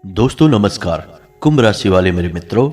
दोस्तों नमस्कार। कुंभ राशि वाले मेरे मित्रों,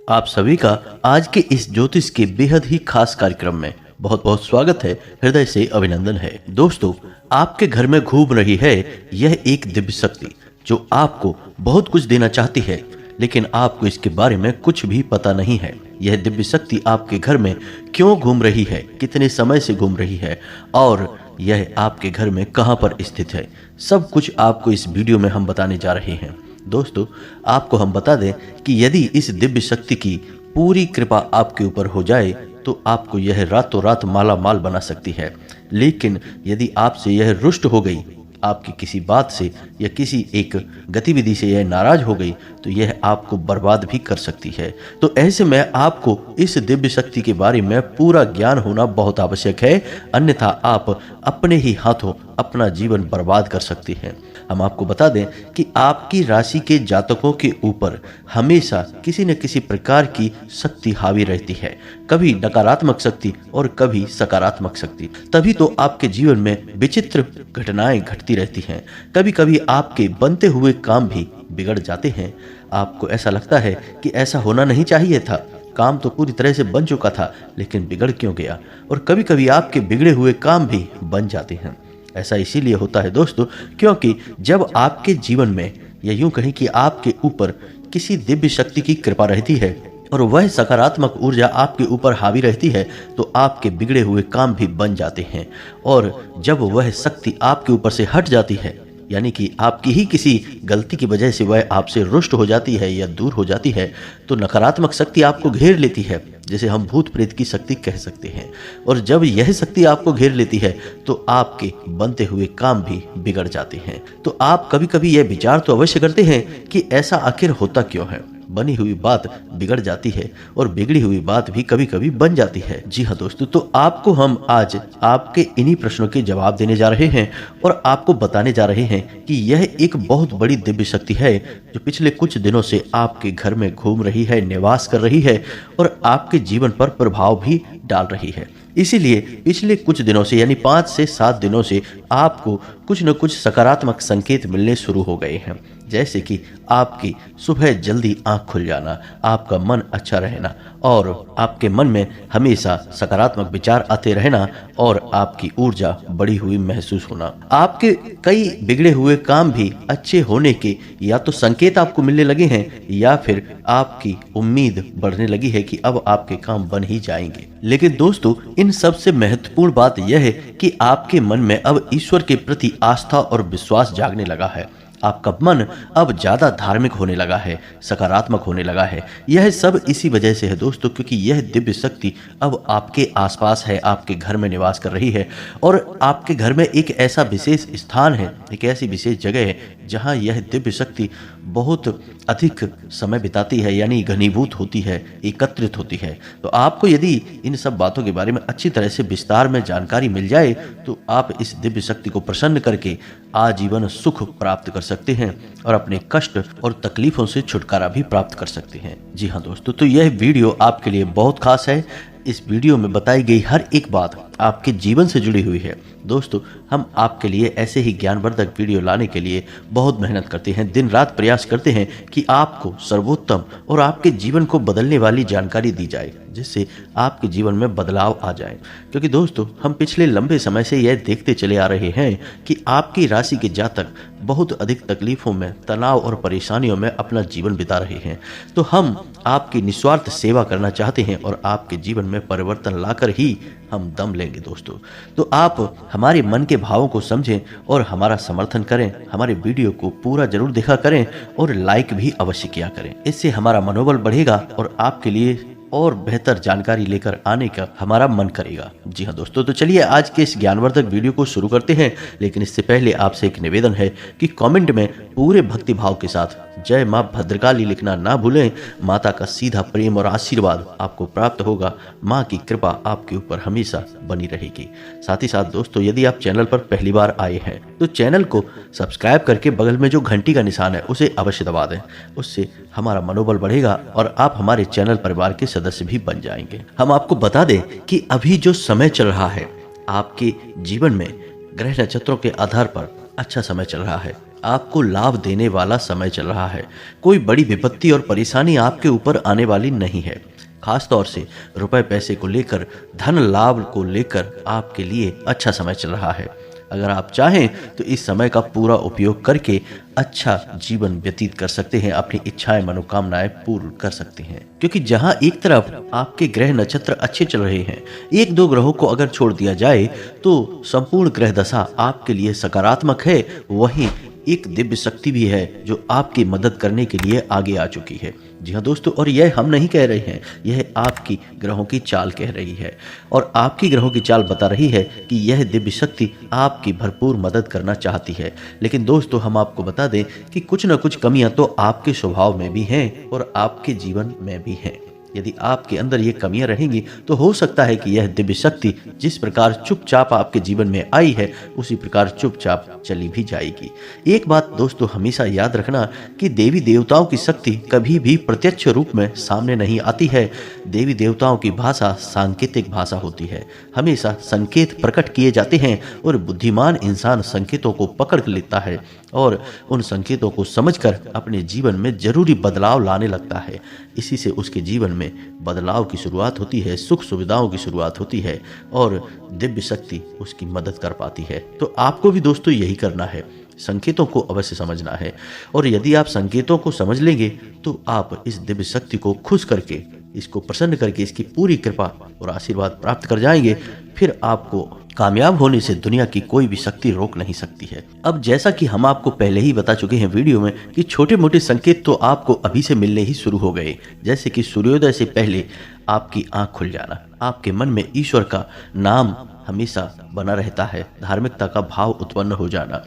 आप सभी का आज के इस ज्योतिष के बेहद ही खास कार्यक्रम में बहुत बहुत स्वागत है, हृदय से अभिनंदन है। दोस्तों, आपके घर में घूम रही है यह एक दिव्य शक्ति जो आपको बहुत कुछ देना चाहती है, लेकिन आपको इसके बारे में कुछ भी पता नहीं है। यह दिव्य शक्ति आपके घर में क्यों घूम रही है, कितने समय से घूम रही है और यह आपके घर में कहां पर स्थित है, सब कुछ आपको इस वीडियो में हम बताने जा रहे हैं। दोस्तों, आपको हम बता दें कि यदि इस दिव्य शक्ति की पूरी कृपा आपके ऊपर हो जाए तो आपको यह रातों रात माला माल बना सकती है, लेकिन यदि आपसे यह रुष्ट हो गई, आपकी किसी बात से या किसी एक गतिविधि से यह नाराज हो गई तो यह आपको बर्बाद भी कर सकती है। तो ऐसे में आपको इस दिव्य शक्ति के बारे में पूरा ज्ञान होना बहुत आवश्यक है, अन्यथा आप अपने ही हाथों अपना जीवन बर्बाद कर सकते हैं। हम आपको बता दें कि आपकी राशि के जातकों के ऊपर हमेशा किसी न किसी प्रकार की शक्ति हावी रहती है, कभी नकारात्मक शक्ति और कभी सकारात्मक शक्ति। तभी तो आपके जीवन में विचित्र घटनाएं घटती रहती हैं। कभी कभी आपके बनते हुए काम भी बिगड़ जाते हैं। आपको ऐसा लगता है कि ऐसा होना नहीं चाहिए था, काम तो पूरी तरह से बन चुका था, लेकिन बिगड़ क्यों गया। और कभी कभी आपके बिगड़े हुए काम भी बन जाते हैं। ऐसा इसीलिए होता है दोस्तों, क्योंकि जब आपके जीवन में या यूं कहें कि आपके ऊपर किसी दिव्य शक्ति की कृपा रहती है और वह सकारात्मक ऊर्जा आपके ऊपर हावी रहती है तो आपके बिगड़े हुए काम भी बन जाते हैं। और जब वह शक्ति आपके ऊपर से हट जाती है, यानी कि आपकी ही किसी गलती की वजह से वह आपसे रुष्ट हो जाती है या दूर हो जाती है, तो नकारात्मक शक्ति आपको घेर लेती है, जिसे हम भूत प्रेत की शक्ति कह सकते हैं। और जब यह शक्ति आपको घेर लेती है तो आपके बनते हुए काम भी बिगड़ जाते हैं। तो आप कभी कभी यह विचार तो अवश्य करते हैं कि ऐसा आखिर होता क्यों है, बनी हुई बात बिगड़ जाती है और बिगड़ी हुई बात भी कभी कभी बन जाती है। जी हाँ दोस्तों, तो आपको हम आज आपके इन्हीं प्रश्नों के जवाब देने जा रहे हैं और आपको बताने जा रहे हैं कि यह एक बहुत बड़ी दिव्य शक्ति है जो पिछले कुछ दिनों से आपके घर में घूम रही है, निवास कर रही है और आपके जीवन पर प्रभाव भी डाल रही है। इसीलिए पिछले कुछ दिनों से यानी 5 से 7 दिनों से आपको कुछ न कुछ सकारात्मक संकेत मिलने शुरू हो गए हैं, जैसे कि आपकी सुबह जल्दी आंख खुल जाना, आपका मन अच्छा रहना और आपके मन में हमेशा सकारात्मक विचार आते रहना और आपकी ऊर्जा बढ़ी हुई महसूस होना। आपके कई बिगड़े हुए काम भी अच्छे होने के या तो संकेत आपको मिलने लगे हैं या फिर आपकी उम्मीद बढ़ने लगी है कि अब आपके काम बन ही जाएंगे। लेकिन दोस्तों, इन सबसे महत्वपूर्ण बात यह है कि आपके मन में अब ईश्वर के प्रति आस्था और विश्वास जागने लगा है। आपका मन अब ज्यादा धार्मिक होने लगा है, सकारात्मक होने लगा है। यह सब इसी वजह से है दोस्तों, क्योंकि यह दिव्य शक्ति अब आपके आसपास है, आपके घर में निवास कर रही है और आपके घर में एक ऐसा विशेष स्थान है, एक ऐसी विशेष जगह है जहां यह दिव्य शक्ति बहुत अधिक समय बिताती है, यानी घनीभूत होती है, एकत्रित होती है। तो आपको यदि इन सब बातों के बारे में अच्छी तरह से विस्तार में जानकारी मिल जाए तो आप इस दिव्य शक्ति को प्रसन्न करके आजीवन सुख प्राप्त कर सकते हैं और अपने कष्ट और तकलीफों से छुटकारा भी प्राप्त कर सकते हैं। जी हाँ दोस्तों, तो यह वीडियो आपके लिए बहुत खास है। इस वीडियो में बताई गई हर एक बात आपके जीवन से जुड़ी हुई है। दोस्तों, हम आपके लिए ऐसे ही ज्ञानवर्धक वीडियो लाने के लिए बहुत मेहनत करते हैं, दिन रात प्रयास करते हैं कि आपको सर्वोत्तम और आपके जीवन को बदलने वाली जानकारी दी जाए, जिससे आपके जीवन में बदलाव आ जाए। क्योंकि दोस्तों, हम पिछले लंबे समय से यह देखते चले आ रहे हैं कि आपकी राशि के जातक बहुत अधिक तकलीफों में, तनाव और परेशानियों में अपना जीवन बिता रहे हैं। तो हम आपकी निस्वार्थ सेवा करना चाहते हैं और आपके जीवन में परिवर्तन लाकर ही हम दम लेंगे दोस्तों। तो आप हमारे मन के भावों को समझें और हमारा समर्थन करें। हमारे वीडियो को पूरा जरूर देखा करें और लाइक भी अवश्य किया करें। इससे हमारा मनोबल बढ़ेगा और आपके लिए और बेहतर जानकारी लेकर आने का हमारा मन करेगा। जी हाँ दोस्तों, तो चलिए आज के इस ज्ञानवर्धक वीडियो को शुरू करते हैं। लेकिन इससे पहले आपसे एक निवेदन है कि कमेंट में पूरे भक्ति भाव के साथ जय मां भद्रकाली लिखना ना भूलें। माता का सीधा प्रेम और आशीर्वाद आपको प्राप्त होगा। मां की कृपा आपके ऊपर हमेशा बनी रहेगी। साथ ही साथ दोस्तों, यदि आप चैनल पर पहली बार आए हैं तो चैनल को सब्सक्राइब करके बगल में जो घंटी का निशान है उसे अवश्य दबा दें। उससे हमारा मनोबल बढ़ेगा और आप हमारे चैनल परिवार के सदस्य भी बन जाएंगे। हम आपको बता दें कि अभी जो समय चल रहा है आपके जीवन में ग्रह नक्षत्रों के आधार पर अच्छा समय चल रहा है। आपको लाभ देने वाला समय चल रहा है। कोई बड़ी विपत्ति और परेशानी आपके ऊपर आने वाली नहीं है। खास तौर से रुपए पैसे को लेकर, धन लाभ को लेकर आपके लिए अच्छा समय चल रहा है। अगर आप चाहें तो इस समय का पूरा उपयोग करके अच्छा जीवन व्यतीत कर सकते हैं, अपनी इच्छाएं मनोकामनाएं पूर्ण कर सकते हैं। क्योंकि जहां एक तरफ आपके ग्रह नक्षत्र अच्छे चल रहे हैं, एक दो ग्रहों को अगर छोड़ दिया जाए तो संपूर्ण ग्रह दशा आपके लिए सकारात्मक है, वहीं एक दिव्य शक्ति भी है जो आपकी मदद करने के लिए आगे आ चुकी है। जी हाँ दोस्तों, और यह हम नहीं कह रहे हैं, यह आपकी ग्रहों की चाल कह रही है। और आपकी ग्रहों की चाल बता रही है कि यह दिव्य शक्ति आपकी भरपूर मदद करना चाहती है। लेकिन दोस्तों, हम आपको बता दें कि कुछ न कुछ कमियां तो आपके स्वभाव में भी हैं और आपके जीवन में भी हैं। यदि आपके अंदर ये कमियां रहेंगी तो हो सकता है कि यह दिव्य शक्ति जिस प्रकार चुपचाप आपके जीवन में आई है, उसी प्रकार चुपचाप चली भी जाएगी। एक बात दोस्तों हमेशा याद रखना कि देवी देवताओं की शक्ति कभी भी प्रत्यक्ष रूप में सामने नहीं आती है। देवी देवताओं की भाषा सांकेतिक भाषा होती है। हमेशा संकेत प्रकट किए जाते हैं और बुद्धिमान इंसान संकेतों को पकड़ लेता है और उन संकेतों को समझकर अपने जीवन में जरूरी बदलाव लाने लगता है। इसी से उसके जीवन में बदलाव की शुरुआत होती है, सुख सुविधाओं की शुरुआत होती है और दिव्य शक्ति उसकी मदद कर पाती है। तो आपको भी दोस्तों यही करना है, संकेतों को अवश्य समझना है। और यदि आप संकेतों को समझ लेंगे तो आप इस दिव्य शक्ति को खुश करके, इसको प्रसन्न करके, इसकी पूरी कृपा और आशीर्वाद प्राप्त कर जाएंगे। फिर आपको कामयाब होने से दुनिया की कोई भी शक्ति रोक नहीं सकती है। अब जैसा कि हम आपको पहले ही बता चुके हैं वीडियो में कि छोटे मोटे संकेत तो आपको अभी से मिलने ही शुरू हो गए। जैसे कि सूर्योदय से पहले आपकी आंख खुल जाना, आपके मन में ईश्वर का नाम हमेशा बना रहता है, धार्मिकता का भाव उत्पन्न हो जाना।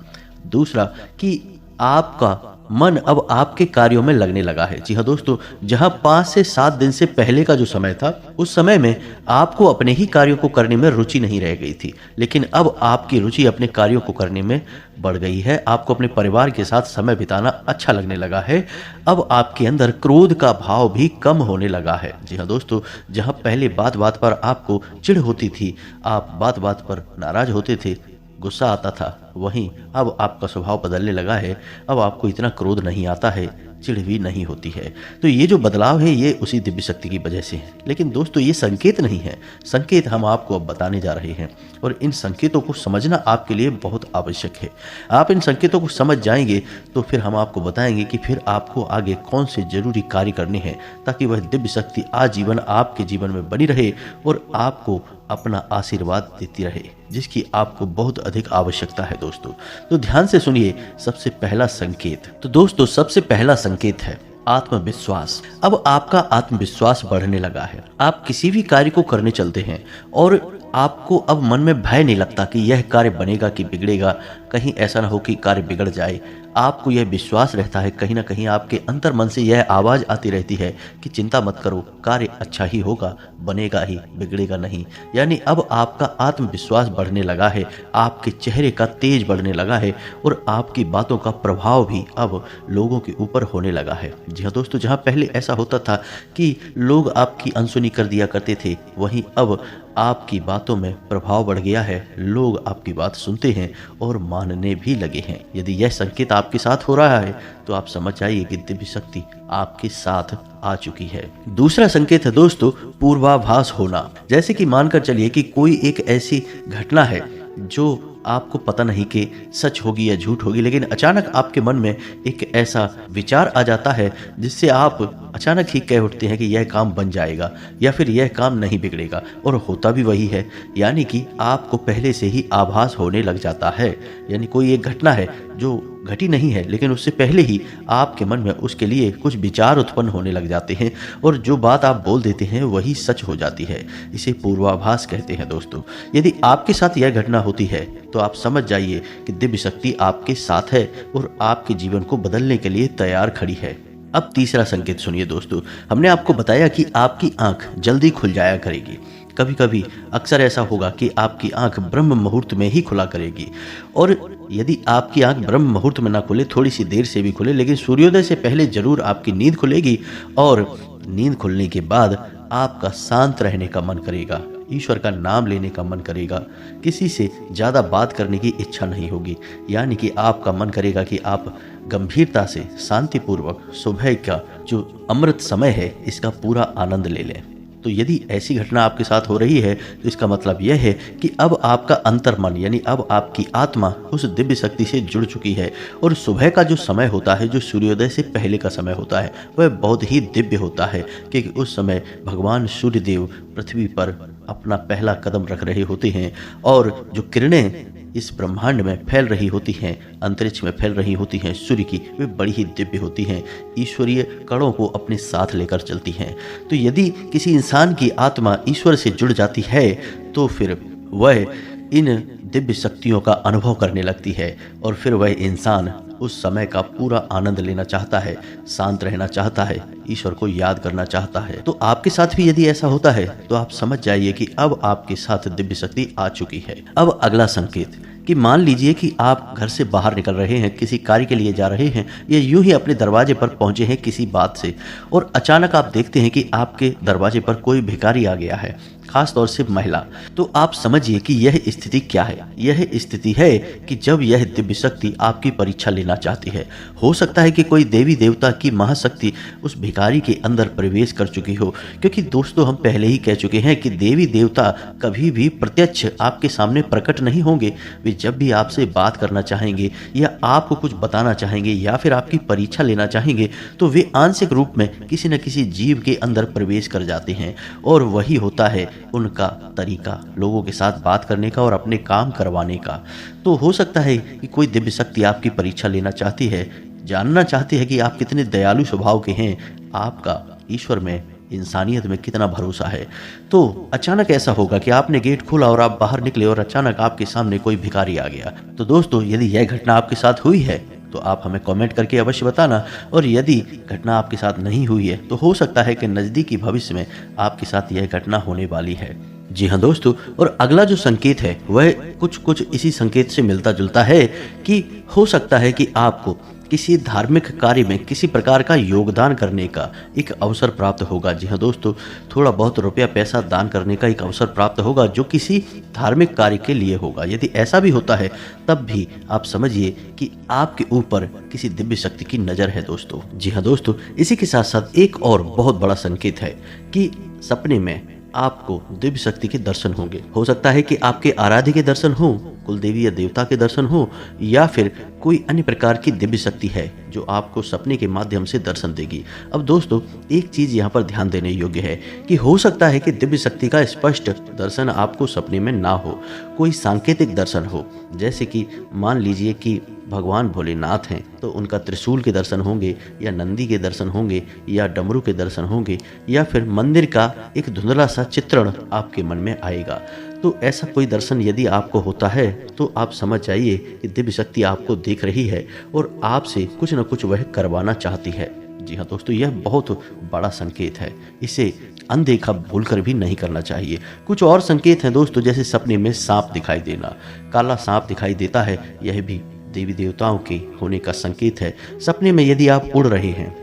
दूसरा कि आपका मन अब आपके कार्यों में लगने लगा है। जी हाँ दोस्तों, जहां 5 से 7 दिन से पहले का जो समय था, उस समय में आपको अपने ही कार्यों को करने में रुचि नहीं रह गई थी, लेकिन अब आपकी रुचि अपने कार्यों को करने में बढ़ गई है। आपको अपने परिवार के साथ समय बिताना अच्छा लगने लगा है। अब आपके अंदर क्रोध का भाव भी कम होने लगा है। जी हाँ दोस्तों, जहां पहले बात बात पर आपको चिढ़ होती थी, आप बात बात पर नाराज होते थे, गुस्सा आता था, वहीं अब आपका स्वभाव बदलने लगा है। अब आपको इतना क्रोध नहीं आता है, चिढ़ भी नहीं होती है। तो ये जो बदलाव है ये उसी दिव्य शक्ति की वजह से है। लेकिन दोस्तों ये संकेत नहीं है, संकेत हम आपको अब बताने जा रहे हैं और इन संकेतों को समझना आपके लिए बहुत आवश्यक है। आप इन संकेतों को समझ जाएंगे तो फिर हम आपको बताएंगे कि फिर आपको आगे कौन से जरूरी कार्य करने हैं ताकि वह दिव्य शक्ति आजीवन आपके जीवन में बनी रहे और आपको अपना आशीर्वाद देती रहे, जिसकी आपको बहुत अधिक आवश्यकता है दोस्तों। तो ध्यान से सुनिए सबसे पहला संकेत। तो दोस्तों सबसे पहला संकेत है आत्मविश्वास। अब आपका आत्मविश्वास बढ़ने लगा है। आप किसी भी कार्य को करने चलते हैं और आपको अब मन में भय नहीं लगता कि यह कार्य बनेगा कि बिगड़ेगा, कहीं ऐसा ना हो कि कार्य बिगड़ जाए। आपको यह विश्वास रहता है, कहीं ना कहीं आपके अंतर मन से यह आवाज आती रहती है कि चिंता मत करो, कार्य अच्छा ही होगा, बनेगा ही, बिगड़ेगा नहीं। यानी अब आपका आत्मविश्वास बढ़ने लगा है, आपके चेहरे का तेज बढ़ने लगा है और आपकी बातों का प्रभाव भी अब लोगों के ऊपर होने लगा है। जी हाँ दोस्तों, जहाँ पहले ऐसा होता था कि लोग आपकी अनसुनी कर दिया करते थे, वहीं अब आपकी बातों में प्रभाव बढ़ गया है। लोग आपकी बात सुनते हैं और मानने भी लगे हैं। यदि यह संकेत आपके साथ हो रहा है तो आप समझ जाइए कि दिव्य शक्ति आपके साथ आ चुकी है। दूसरा संकेत है दोस्तों पूर्वाभास होना। जैसे कि मानकर चलिए कि कोई एक ऐसी घटना है जो आपको पता नहीं कि सच होगी या झूठ होगी, लेकिन अचानक आपके मन में एक ऐसा विचार आ जाता है जिससे आप अचानक ही कह उठते हैं कि यह काम बन जाएगा या फिर यह काम नहीं बिगड़ेगा, और होता भी वही है। यानी कि आपको पहले से ही आभास होने लग जाता है। यानी कोई एक घटना है जो घटी नहीं है, लेकिन उससे पहले ही आपके मन में उसके लिए कुछ विचार उत्पन्न होने लग जाते हैं और जो बात आप बोल देते हैं वही सच हो जाती है। इसे पूर्वाभास कहते हैं दोस्तों। यदि आपके साथ यह घटना होती है तो आप समझ जाइए कि दिव्य शक्ति आपके साथ है और आपके जीवन को बदलने के लिए तैयार खड़ी है। अब तीसरा संकेत सुनिए दोस्तों। हमने आपको बताया कि आपकी आंख जल्दी खुल जाया करेगी। कभी कभी अक्सर ऐसा होगा कि आपकी आंख ब्रह्म मुहूर्त में ही खुला करेगी, और यदि आपकी आंख ब्रह्म मुहूर्त में ना खुले, थोड़ी सी देर से भी खुले, लेकिन सूर्योदय से पहले जरूर आपकी नींद खुलेगी और नींद खुलने के बाद आपका शांत रहने का मन करेगा। ईश्वर का नाम लेने का मन करेगा, किसी से ज़्यादा बात करने की इच्छा नहीं होगी, यानी कि आपका मन करेगा कि आप गंभीरता से शांतिपूर्वक सुबह का जो अमृत समय है इसका पूरा आनंद ले लें। तो यदि ऐसी घटना आपके साथ हो रही है तो इसका मतलब यह है कि अब आपका अंतर्मन यानी अब आपकी आत्मा उस दिव्य शक्ति से जुड़ चुकी है, और सुबह का जो समय होता है, जो सूर्योदय से पहले का समय होता है, वह बहुत ही दिव्य होता है, क्योंकि उस समय भगवान सूर्यदेव पृथ्वी पर अपना पहला कदम रख रहे होते हैं और जो किरणें इस ब्रह्मांड में फैल रही होती हैं, अंतरिक्ष में फैल रही होती हैं सूर्य की, वे बड़ी ही दिव्य होती हैं, ईश्वरीय कणों को अपने साथ लेकर चलती हैं। तो यदि किसी इंसान की आत्मा ईश्वर से जुड़ जाती है तो फिर वह इन दिव्य शक्तियों का अनुभव करने लगती है, और फिर वह इंसान उस समय का पूरा आनंद लेना चाहता है, शांत रहना चाहता है, ईश्वर को याद करना चाहता है। तो आपके साथ भी यदि ऐसा होता है तो आप समझ जाइए कि अब आपके साथ दिव्य शक्ति आ चुकी है। अब अगला संकेत कि मान लीजिए कि आप घर से बाहर निकल रहे हैं, किसी कार्य के लिए जा रहे हैं, या यूं ही अपने दरवाजे पर पहुंचे हैं किसी बात से, और अचानक आप देखते हैं कि आपके दरवाजे पर कोई भिखारी आ गया है, खास तौर से महिला। तो आप समझिए कि यह स्थिति क्या है। यह स्थिति है कि जब यह दिव्य शक्ति आपकी परीक्षा लेना चाहती है। हो सकता है कि कोई देवी देवता की महाशक्ति उस भिखारी के अंदर प्रवेश कर चुकी हो, क्योंकि दोस्तों हम पहले ही कह चुके हैं कि देवी देवता कभी भी प्रत्यक्ष आपके सामने प्रकट नहीं होंगे। वे जब भी आपसे बात करना चाहेंगे या आपको कुछ बताना चाहेंगे या फिर आपकी परीक्षा लेना चाहेंगे तो वे आंशिक रूप में किसी न किसी जीव के अंदर प्रवेश कर जाते हैं, और वही होता है उनका तरीका लोगों के साथ बात करने का और अपने काम करवाने का। तो हो सकता है कि कोई दिव्य शक्ति आपकी परीक्षा लेना चाहती है, जानना चाहती है कि आप कितने दयालु स्वभाव के हैं, आपका ईश्वर में, इंसानियत में कितना भरोसा है। तो अचानक ऐसा होगा कि आपने गेट खोला और आप बाहर निकले और अचानक आपके सामने कोई भिखारी आ गया। तो दोस्तों यदि यह घटना आपके साथ हुई है तो आप हमें कमेंट करके अवश्य बताना, और यदि घटना आपके साथ नहीं हुई है तो हो सकता है कि नज़दीकी भविष्य में आपके साथ यह घटना होने वाली है। जी हाँ दोस्तों, और अगला जो संकेत है वह कुछ इसी संकेत से मिलता जुलता है कि हो सकता है कि आपको किसी धार्मिक कार्य में किसी प्रकार का योगदान करने का एक अवसर प्राप्त होगा। जी हाँ दोस्तों, थोड़ा बहुत रुपया पैसा दान करने का एक अवसर प्राप्त होगा जो किसी धार्मिक कार्य के लिए होगा। यदि ऐसा भी होता है तब भी आप समझिए कि आपके ऊपर किसी दिव्य शक्ति की नज़र है दोस्तों। जी हाँ दोस्तों, इसी के साथ साथ एक और बहुत बड़ा संकेत है कि सपने में आपको दिव्य शक्ति के दर्शन होंगे। हो सकता है कि आपके आराध्य के दर्शन हो, कुल देवी या देवता के दर्शन हो, या फिर कोई अन्य प्रकार की दिव्य शक्ति है जो आपको सपने के माध्यम से दर्शन देगी। अब दोस्तों एक चीज़ यहाँ पर ध्यान देने योग्य है कि हो सकता है कि दिव्य शक्ति का स्पष्ट दर्शन आपको सपने में ना हो, कोई सांकेतिक दर्शन हो। जैसे कि मान लीजिए कि भगवान भोलेनाथ हैं तो उनका त्रिशूल के दर्शन होंगे, या नंदी के दर्शन होंगे, या डमरू के दर्शन होंगे, या फिर मंदिर का एक धुंधला सा चित्रण आपके मन में आएगा। तो ऐसा कोई दर्शन यदि आपको होता है तो आप समझ जाइए कि दिव्य शक्ति आपको देख रही है और आपसे कुछ न कुछ वह करवाना चाहती है। जी हाँ दोस्तों, यह बहुत बड़ा संकेत है, इसे अनदेखा भूलकर भी नहीं करना चाहिए। कुछ और संकेत हैं दोस्तों, जैसे सपने में सांप दिखाई देना, काला सांप दिखाई देता है, यह भी देवी देवताओं के होने का संकेत है। सपने में यदि आप उड़ रहे हैं,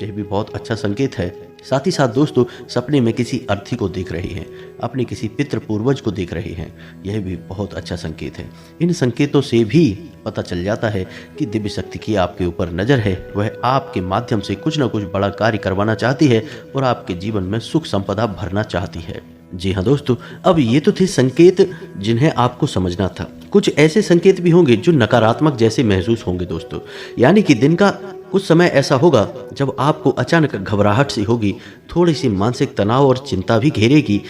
यह भी बहुत अच्छा संकेत है। साथ ही साथ दोस्तों सपने में किसी अर्थी को देख रहे हैं, अपने किसी पितृ पूर्वज को देख रहे हैं, यह भी बहुत अच्छा संकेत है। इन संकेतों से भी पता चल जाता है कि दिव्य शक्ति की आपके ऊपर नज़र है, वह आपके माध्यम से कुछ न कुछ बड़ा कार्य करवाना चाहती है और आपके जीवन में सुख संपदा भरना चाहती है। जी हाँ दोस्तों, अब ये तो थे संकेत जिन्हें आपको समझना था। कुछ ऐसे संकेत भी होंगे जो नकारात्मक जैसे महसूस होंगे दोस्तों, यानी कि दिन का कुछ समय ऐसा होगा जब आपको अचानक घबराहट सी होगी, थोड़ी सी मानसिक तनाव और चिंता भी घेरेगी,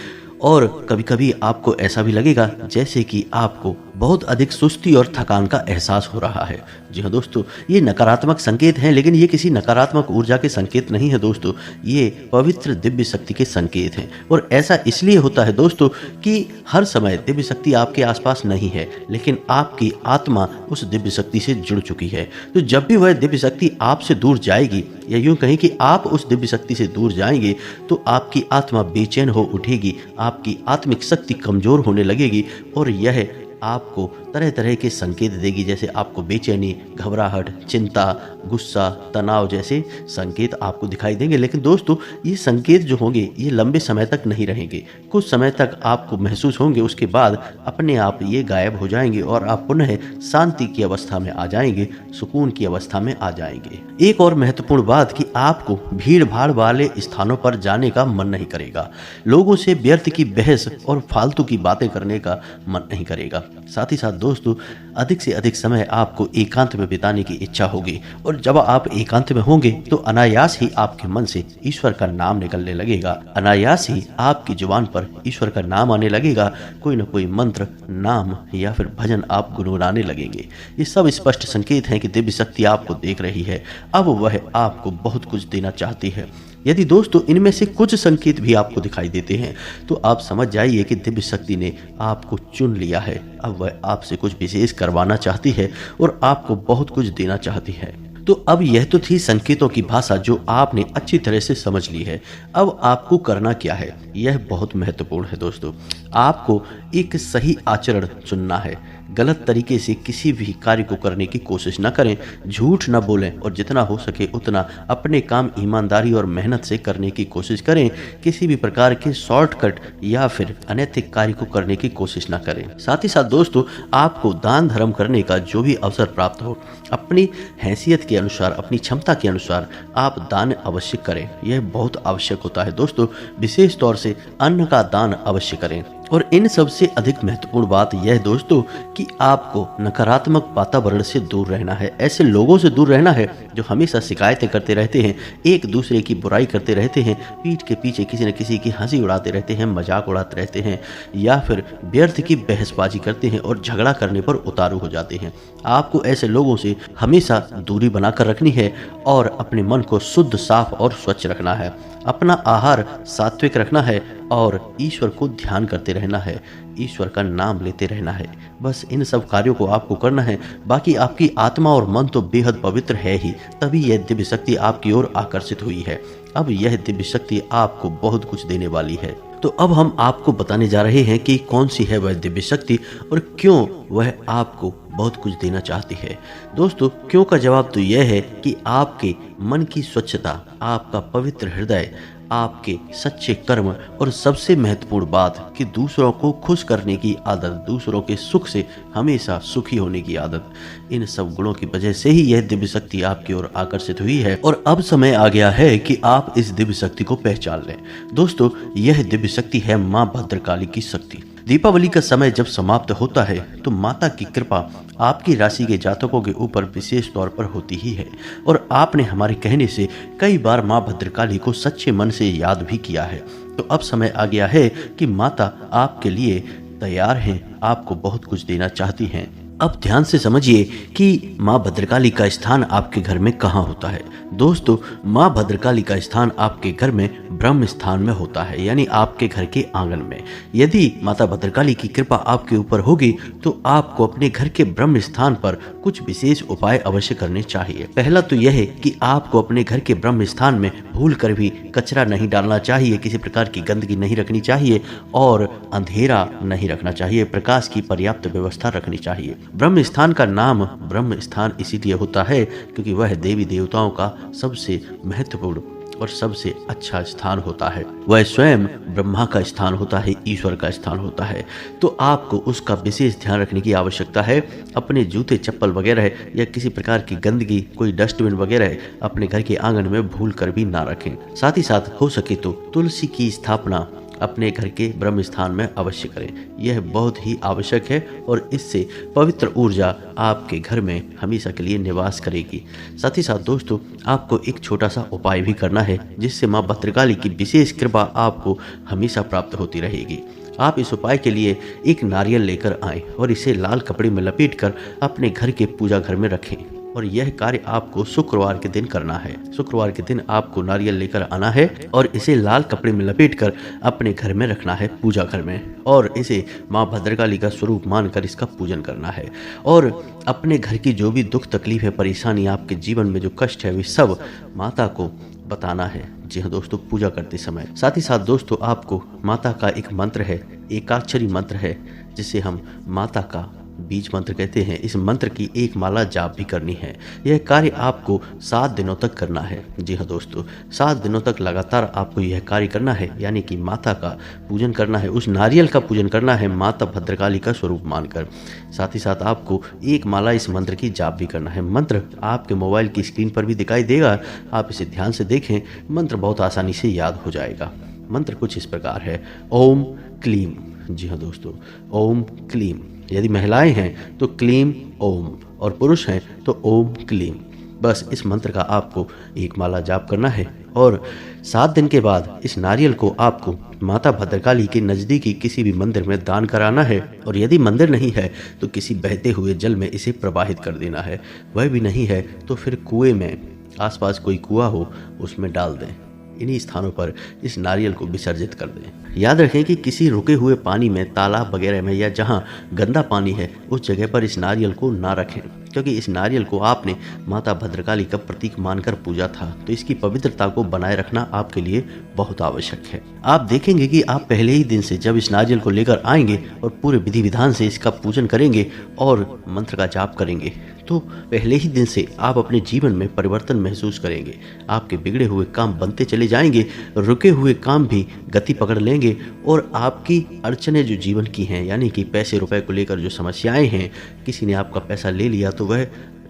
और कभी कभी आपको ऐसा भी लगेगा जैसे कि आपको बहुत अधिक सुस्ती और थकान का एहसास हो रहा है। जी हाँ दोस्तों, ये नकारात्मक संकेत हैं, लेकिन ये किसी नकारात्मक ऊर्जा के संकेत नहीं है दोस्तों, ये पवित्र दिव्य शक्ति के संकेत हैं। और ऐसा इसलिए होता है दोस्तों कि हर समय दिव्य शक्ति आपके आसपास नहीं है, लेकिन आपकी आत्मा उस दिव्य शक्ति से जुड़ चुकी है। तो जब भी वह दिव्य शक्ति आपसे दूर जाएगी, या यूँ कहें कि आप उस दिव्य शक्ति से दूर जाएंगे, तो आपकी आत्मा बेचैन हो उठेगी, आपकी आत्मिक शक्ति कमज़ोर होने लगेगी, और यह आपको तरह तरह के संकेत देगी, जैसे आपको बेचैनी, घबराहट, चिंता, गुस्सा, तनाव जैसे संकेत आपको दिखाई देंगे। लेकिन दोस्तों ये संकेत जो होंगे ये लंबे समय तक नहीं रहेंगे। कुछ समय तक आपको महसूस होंगे, उसके बाद अपने आप ये गायब हो जाएंगे और आप पुनः शांति की अवस्था में आ जाएंगे, सुकून की अवस्था में आ जाएंगे। एक और महत्वपूर्ण बात कि आपको भीड़ भाड़ वाले स्थानों पर जाने का मन नहीं करेगा, लोगों से व्यर्थ की बहस और फालतू की बातें करने का मन नहीं करेगा। साथ ही साथ दोस्तों अधिक से अधिक समय आपको एकांत में बिताने की इच्छा होगी, और जब आप एकांत में होंगे तो अनायास ही आपके मन से ईश्वर का नाम निकलने लगेगा, अनायास ही आपकी जुबान पर ईश्वर का नाम आने लगेगा। कोई न कोई मंत्र, नाम या फिर भजन आप गुनगुनाने लगेंगे। ये सब स्पष्ट संकेत हैं कि दिव्य शक्ति आपको देख रही है, अब वह आपको बहुत कुछ देना चाहती है। यदि दोस्तों इनमें से कुछ संकेत भी आपको दिखाई देते हैं तो आप समझ जाइए कि दिव्य शक्ति ने आपको चुन लिया है। अब वह आपसे कुछ विशेष करवाना चाहती है और आपको बहुत कुछ देना चाहती है। तो अब यह तो थी संकेतों की भाषा जो आपने अच्छी तरह से समझ ली है। अब आपको करना क्या है, यह बहुत महत्वपूर्ण है दोस्तों। आपको एक सही आचरण चुनना है। गलत तरीके से किसी भी कार्य को करने की कोशिश न करें, झूठ न बोलें और जितना हो सके उतना अपने काम ईमानदारी और मेहनत से करने की कोशिश करें। किसी भी प्रकार के शॉर्टकट या फिर अनैतिक कार्य को करने की कोशिश न करें। साथ ही साथ दोस्तों आपको दान धर्म करने का जो भी अवसर प्राप्त हो, अपनी हैसियत के अनुसार, अपनी क्षमता के अनुसार आप दान अवश्य करें। यह बहुत आवश्यक होता है दोस्तों। विशेष तौर से अन्न का दान अवश्य करें। और इन सबसे अधिक महत्वपूर्ण बात यह है दोस्तों कि आपको नकारात्मक वातावरण से दूर रहना है। ऐसे लोगों से दूर रहना है जो हमेशा शिकायतें करते रहते हैं, एक दूसरे की बुराई करते रहते हैं, पीठ के पीछे किसी न किसी की हंसी उड़ाते रहते हैं, मजाक उड़ाते रहते हैं, या फिर व्यर्थ की बहसबाजी करते हैं और झगड़ा करने पर उतारू हो जाते हैं। आपको ऐसे लोगों से हमेशा दूरी बनाकर रखनी है और अपने मन को शुद्ध, साफ और स्वच्छ रखना है। अपना आहार सात्विक रखना है और ईश्वर को ध्यान करते रहना है, ईश्वर का नाम लेते रहना है। बस इन सब कार्यों को आपको करना है। बाकी आपकी आत्मा और मन तो बेहद पवित्र है ही, तभी यह दिव्य शक्ति आपकी ओर आकर्षित हुई है। अब यह दिव्य शक्ति आपको बहुत कुछ देने वाली है। तो अब हम आपको बताने जा रहे हैं कि कौन सी है वह दिव्य शक्ति और क्यों वह आपको बहुत कुछ देना चाहती है। दोस्तों क्यों का जवाब तो यह है कि आपके मन की स्वच्छता, आपका पवित्र हृदय, आपके सच्चे कर्म और सबसे महत्वपूर्ण बात कि दूसरों को खुश करने की आदत, दूसरों के सुख से हमेशा सुखी होने की आदत, इन सब गुणों की वजह से ही यह दिव्य शक्ति आपकी ओर आकर्षित हुई है। और अब समय आ गया है कि आप इस दिव्य शक्ति को पहचान लें। दोस्तों यह दिव्य शक्ति है माँ भद्रकाली की शक्ति। दीपावली का समय जब समाप्त होता है तो माता की कृपा आपकी राशि के जातकों के ऊपर विशेष तौर पर होती ही है। और आपने हमारे कहने से कई बार माँ भद्रकाली को सच्चे मन से याद भी किया है। तो अब समय आ गया है कि माता आपके लिए तैयार हैं, आपको बहुत कुछ देना चाहती हैं। अब ध्यान से समझिए कि माँ भद्रकाली का स्थान आपके घर में कहाँ होता है। दोस्तों माँ भद्रकाली का स्थान आपके घर में ब्रह्म स्थान में होता है, यानी आपके घर के आंगन में। यदि माता भद्रकाली की कृपा आपके ऊपर होगी तो आपको अपने घर के ब्रह्म स्थान पर कुछ विशेष उपाय अवश्य करने चाहिए। पहला तो यह है कि आपको अपने घर के ब्रह्म स्थान में भूल कर भी कचरा नहीं डालना चाहिए, किसी प्रकार की गंदगी नहीं रखनी चाहिए और अंधेरा नहीं रखना चाहिए, प्रकाश की पर्याप्त व्यवस्था रखनी चाहिए। ब्रह्म स्थान का नाम ब्रह्म स्थान इसीलिए होता है क्योंकि वह देवी देवताओं का सबसे महत्वपूर्ण और सबसे अच्छा स्थान होता है। वह स्वयं ब्रह्मा का स्थान होता है, ईश्वर का स्थान होता है। तो आपको उसका विशेष ध्यान रखने की आवश्यकता है। अपने जूते, चप्पल वगैरह या किसी प्रकार की गंदगी, कोई डस्टबिन वगैरह अपने घर के आंगन में भूल कर भी ना रखें। साथ ही साथ हो सके तो तुलसी की स्थापना अपने घर के ब्रह्म स्थान में अवश्य करें। यह बहुत ही आवश्यक है और इससे पवित्र ऊर्जा आपके घर में हमेशा के लिए निवास करेगी। साथ ही साथ दोस्तों आपको एक छोटा सा उपाय भी करना है जिससे माँ भद्रकाली की विशेष कृपा आपको हमेशा प्राप्त होती रहेगी। आप इस उपाय के लिए एक नारियल लेकर आएं और इसे लाल कपड़े में लपेटकर अपने घर के पूजा घर में रखें। और यह कार्य आपको शुक्रवार के दिन करना है। शुक्रवार के दिन आपको नारियल लेकर आना है और इसे लाल कपड़े में लपेटकर अपने घर में रखना है, पूजा घर में, और इसे माँ भद्रकाली का स्वरूप मानकर इसका पूजन करना है। और अपने घर की जो भी दुख तकलीफ है, परेशानी, आपके जीवन में जो कष्ट है, वे सब माता को बताना है। जी हाँ दोस्तों, पूजा करते समय। साथ ही साथ दोस्तों आपको माता का एक मंत्र है, एकाक्षरी मंत्र है, जिसे हम माता का बीज मंत्र कहते हैं, इस मंत्र की एक माला जाप भी करनी है। यह कार्य आपको 7 दिनों तक करना है। जी हाँ दोस्तों, 7 दिनों तक लगातार आपको यह कार्य करना है, यानी कि माता का पूजन करना है, उस नारियल का पूजन करना है माता भद्रकाली का स्वरूप मानकर। साथ ही साथ आपको एक माला इस मंत्र की जाप भी करना है। मंत्र आपके मोबाइल की स्क्रीन पर भी दिखाई देगा, आप इसे ध्यान से देखें, मंत्र बहुत आसानी से याद हो जाएगा। मंत्र कुछ इस प्रकार है, ओम क्लीम। जी हाँ दोस्तों, ओम क्लीम। यदि महिलाएं हैं तो क्लीम ओम, और पुरुष हैं तो ओम क्लीम। बस इस मंत्र का आपको एक माला जाप करना है, और 7 दिन के बाद इस नारियल को आपको माता भद्रकाली के नज़दीकी किसी भी मंदिर में दान कराना है। और यदि मंदिर नहीं है तो किसी बहते हुए जल में इसे प्रवाहित कर देना है। वह भी नहीं है तो फिर कुएं में, आसपास कोई कुआं हो उसमें डाल दें। इन्हीं स्थानों पर इस नारियल को विसर्जित कर दें। याद रखें कि किसी रुके हुए पानी में, तालाब वगैरह में, या जहां गंदा पानी है उस जगह पर इस नारियल को ना रखें, क्योंकि इस नारियल को आपने माता भद्रकाली का प्रतीक मानकर पूजा था, तो इसकी पवित्रता को बनाए रखना आपके लिए बहुत आवश्यक है। आप देखेंगे कि आप पहले ही दिन से जब इस नारियल को लेकर आएंगे और पूरे विधि विधान से इसका पूजन करेंगे और मंत्र का जाप करेंगे, तो पहले ही दिन से आप अपने जीवन में परिवर्तन महसूस करेंगे। आपके बिगड़े हुए काम बनते चले जाएंगे, रुके हुए काम भी गति पकड़ लेंगे, और आपकी अड़चनें जो जीवन की हैं, यानी कि पैसे रुपए को लेकर जो समस्याएं हैं, किसी ने आपका पैसा ले लिया तो वह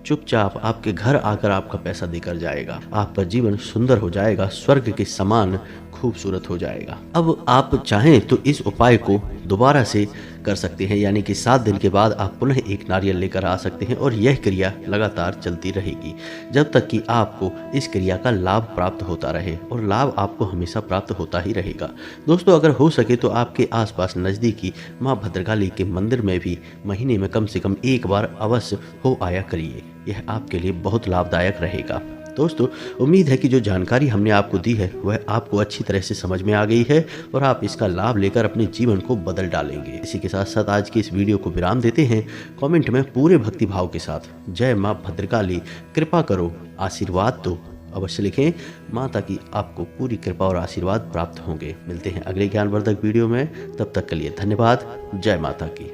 चुपचाप आपके घर आकर आपका पैसा देकर जाएगा। आपका जीवन सुंदर हो जाएगा, स्वर्ग के समान खूबसूरत हो जाएगा। अब आप चाहें तो इस उपाय को दोबारा से कर सकते हैं, यानी कि 7 दिन के बाद आप पुनः एक नारियल लेकर आ सकते हैं, और यह क्रिया लगातार चलती रहेगी जब तक कि आपको इस क्रिया का लाभ प्राप्त होता रहे, और लाभ आपको हमेशा प्राप्त होता ही रहेगा। दोस्तों, अगर हो सके तो आपके आसपास नज़दीकी माँ भद्रकाली के मंदिर में भी महीने में कम से कम एक बार अवश्य हो आया करिए। यह आपके लिए बहुत लाभदायक रहेगा। दोस्तों, उम्मीद है कि जो जानकारी हमने आपको दी है वह आपको अच्छी तरह से समझ में आ गई है, और आप इसका लाभ लेकर अपने जीवन को बदल डालेंगे। इसी के साथ साथ आज की इस वीडियो को विराम देते हैं। कमेंट में पूरे भक्ति भाव के साथ जय माँ भद्रकाली, कृपा करो, आशीर्वाद दो अवश्य लिखें। माता की आपको पूरी कृपा और आशीर्वाद प्राप्त होंगे। मिलते हैं अगले ज्ञानवर्धक वीडियो में, तब तक के लिए धन्यवाद। जय माता की।